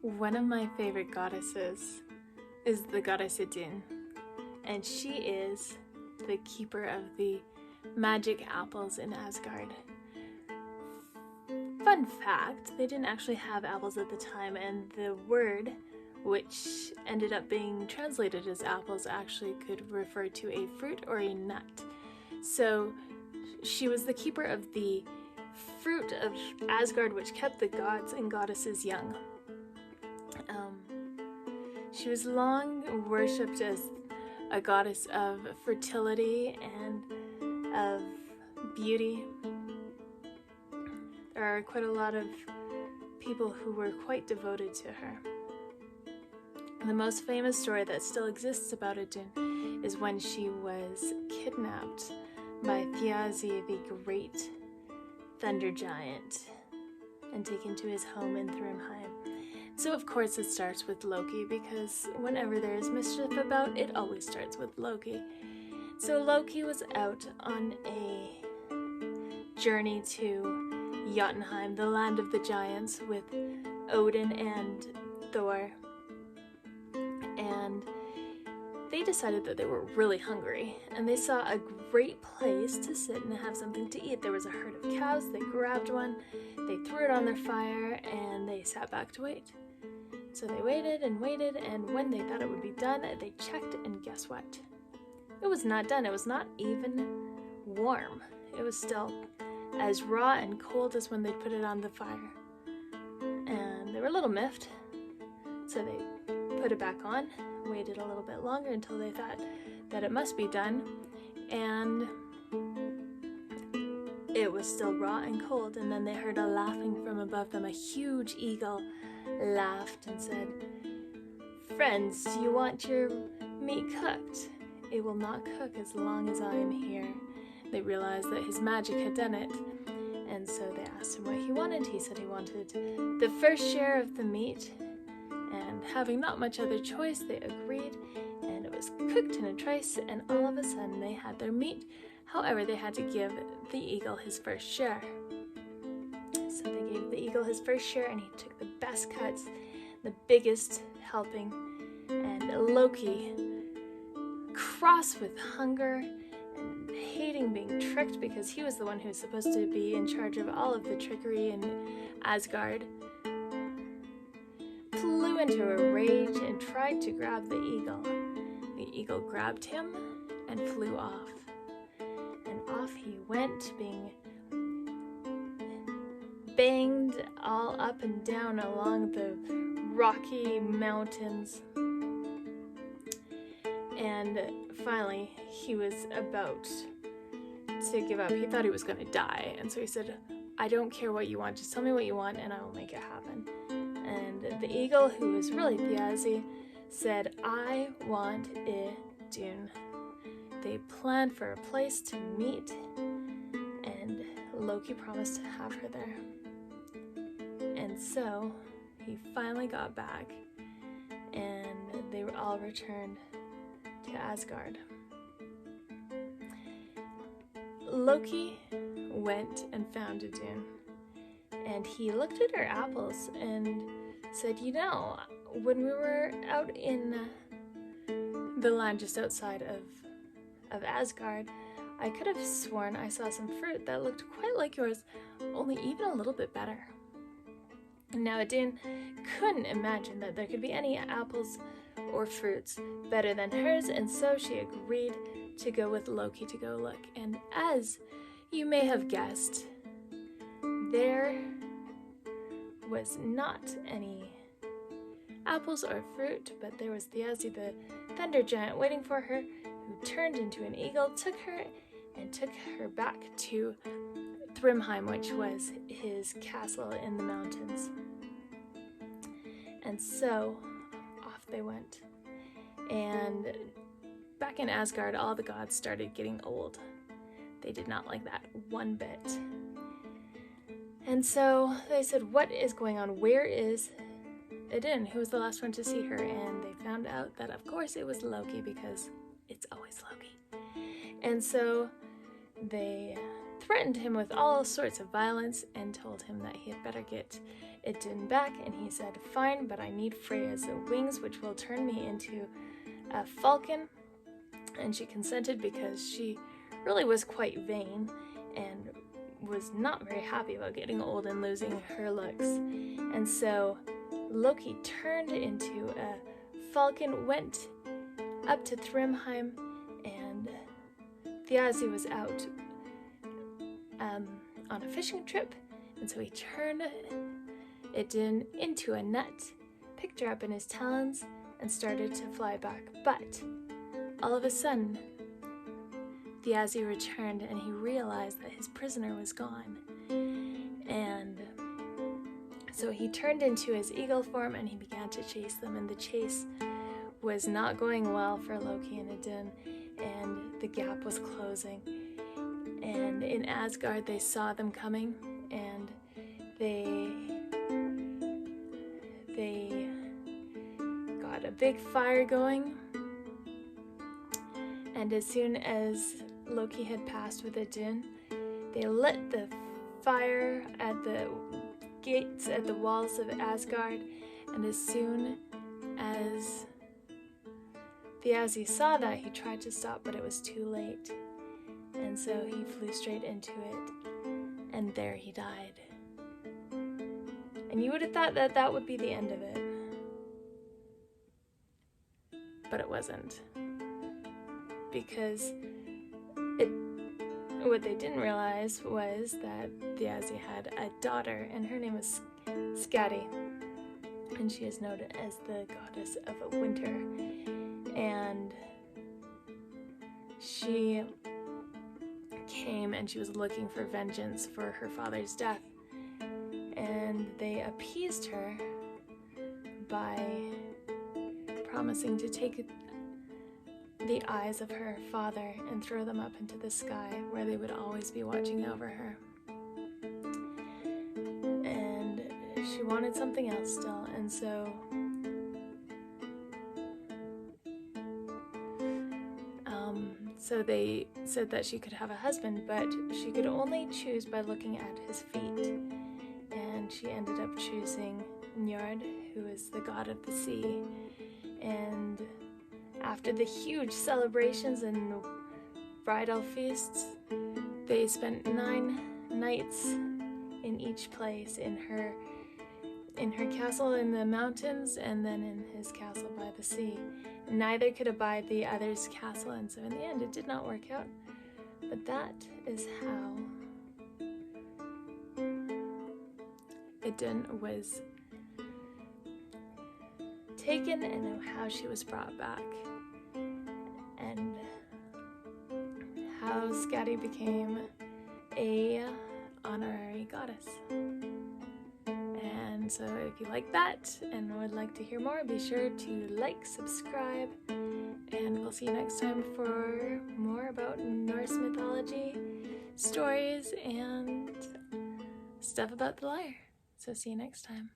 One of my favorite goddesses is the goddess Idun, and she is the keeper of the magic apples in Asgard. Fun fact, they didn't actually have apples at the time, and the word, which ended up being translated as apples, actually could refer to a fruit or a nut. So she was the keeper of the fruit of Asgard, which kept the gods and goddesses young. She was long worshipped as a goddess of fertility and of beauty. There are quite a lot of people who were quite devoted to her. The most famous story that still exists about Idun is when she was kidnapped by Thiazi, the great thunder giant, and taken to his home in Thrymheim. So of course it starts with Loki, because whenever there is mischief about, it always starts with Loki. So Loki was out on a journey to Jotunheim, the land of the giants, with Odin and Thor. And they decided that they were really hungry, and they saw a great place to sit and have something to eat. There was a herd of cows. They grabbed one, they threw it on their fire, and they sat back to wait. So they waited, and when they thought it would be done, they checked, and guess what? It was not done. It was not even warm. It was still as raw and cold as when they put it on the fire. And they were a little miffed, so they put it back on, waited a little bit longer until they thought that it must be done, and it was still raw and cold. And then they heard a laughing from above them. A huge eagle laughed and said, "Friends, do you want your meat cooked? It will not cook as long as I am here." They realized that his magic had done it, and so they asked him what he wanted. He said he wanted the first share of the meat, and having not much other choice, they agreed, and it was cooked in a trice, and all of a sudden they had their meat. However, they had to give the eagle his first share. So they gave the eagle his first share, and he took the best cuts, the biggest helping, and Loki, cross with hunger and hating being tricked, because he was the one who was supposed to be in charge of all of the trickery in Asgard, flew into a rage and tried to grab the eagle. The eagle grabbed him and flew off. And off he went, being banged all up and down along the rocky mountains. And finally, he was about to give up. He thought he was going to die. And so he said, "I don't care what you want. Just tell me what you want and I will make it happen." And the eagle, who was really Thiazi, said, "I want Idun." They planned for a place to meet, and Loki promised to have her there. And so he finally got back, and they were all returned to Asgard. Loki went and found Idun, and he looked at her apples and said, "You know, when we were out in the land just outside of Asgard, I could have sworn I saw some fruit that looked quite like yours, only even a little bit better." Now Idun couldn't imagine that there could be any apples or fruits better than hers, and so she agreed to go with Loki to go look. And as you may have guessed, there was not any apples or fruit, but there was Thiazi, the thunder giant, waiting for her, who turned into an eagle, took her back to Thrymheim, which was his castle in the mountains. And so off they went. And back in Asgard, all the gods started getting old. They did not like that one bit. And so they said, "What is going on? Where is Idun? Who was the last one to see her?" And they found out that, of course, it was Loki, because it's always Loki. And so they threatened him with all sorts of violence and told him that he had better get Idun back, and he said, "Fine, but I need Freya's wings, which will turn me into a falcon." And she consented because she really was quite vain and was not very happy about getting old and losing her looks. And so Loki turned into a falcon, went up to Thrymheim, and Thiazi was out on a fishing trip, and so he turned Idun into a nut, picked her up in his talons, and started to fly back. But all of a sudden, Thiazi returned, and he realized that his prisoner was gone. And so he turned into his eagle form, and he began to chase them, and the chase was not going well for Loki and Idun, and the gap was closing. And in Asgard, they saw them coming, and they got a big fire going. And as soon as Loki had passed with Idun, they lit the fire at the gates, at the walls of Asgard, and as soon as Thiazi saw that, he tried to stop, but it was too late. And so he flew straight into it, and there he died. And you would have thought that that would be the end of it. But it wasn't. Because what they didn't realize was that Thiazi had a daughter, and her name was Skadi. And she is known as the goddess of winter. And she came and she was looking for vengeance for her father's death. And they appeased her by promising to take the eyes of her father and throw them up into the sky, where they would always be watching over her. And she wanted something else still, and so they said that she could have a husband, but she could only choose by looking at his feet. And she ended up choosing Njord, who is the god of the sea. And after the huge celebrations and bridal feasts, they spent 9 nights in each place, in her castle in the mountains, and then in his castle by the sea. Neither could abide the other's castle, and so in the end it did not work out. But that is how Idun was taken and how she was brought back, and how Skadi became a honorary goddess. And so if you like that and would like to hear more, be sure to like, subscribe, and we'll see you next time for more about Norse mythology, stories, and stuff about the lyre. So see you next time.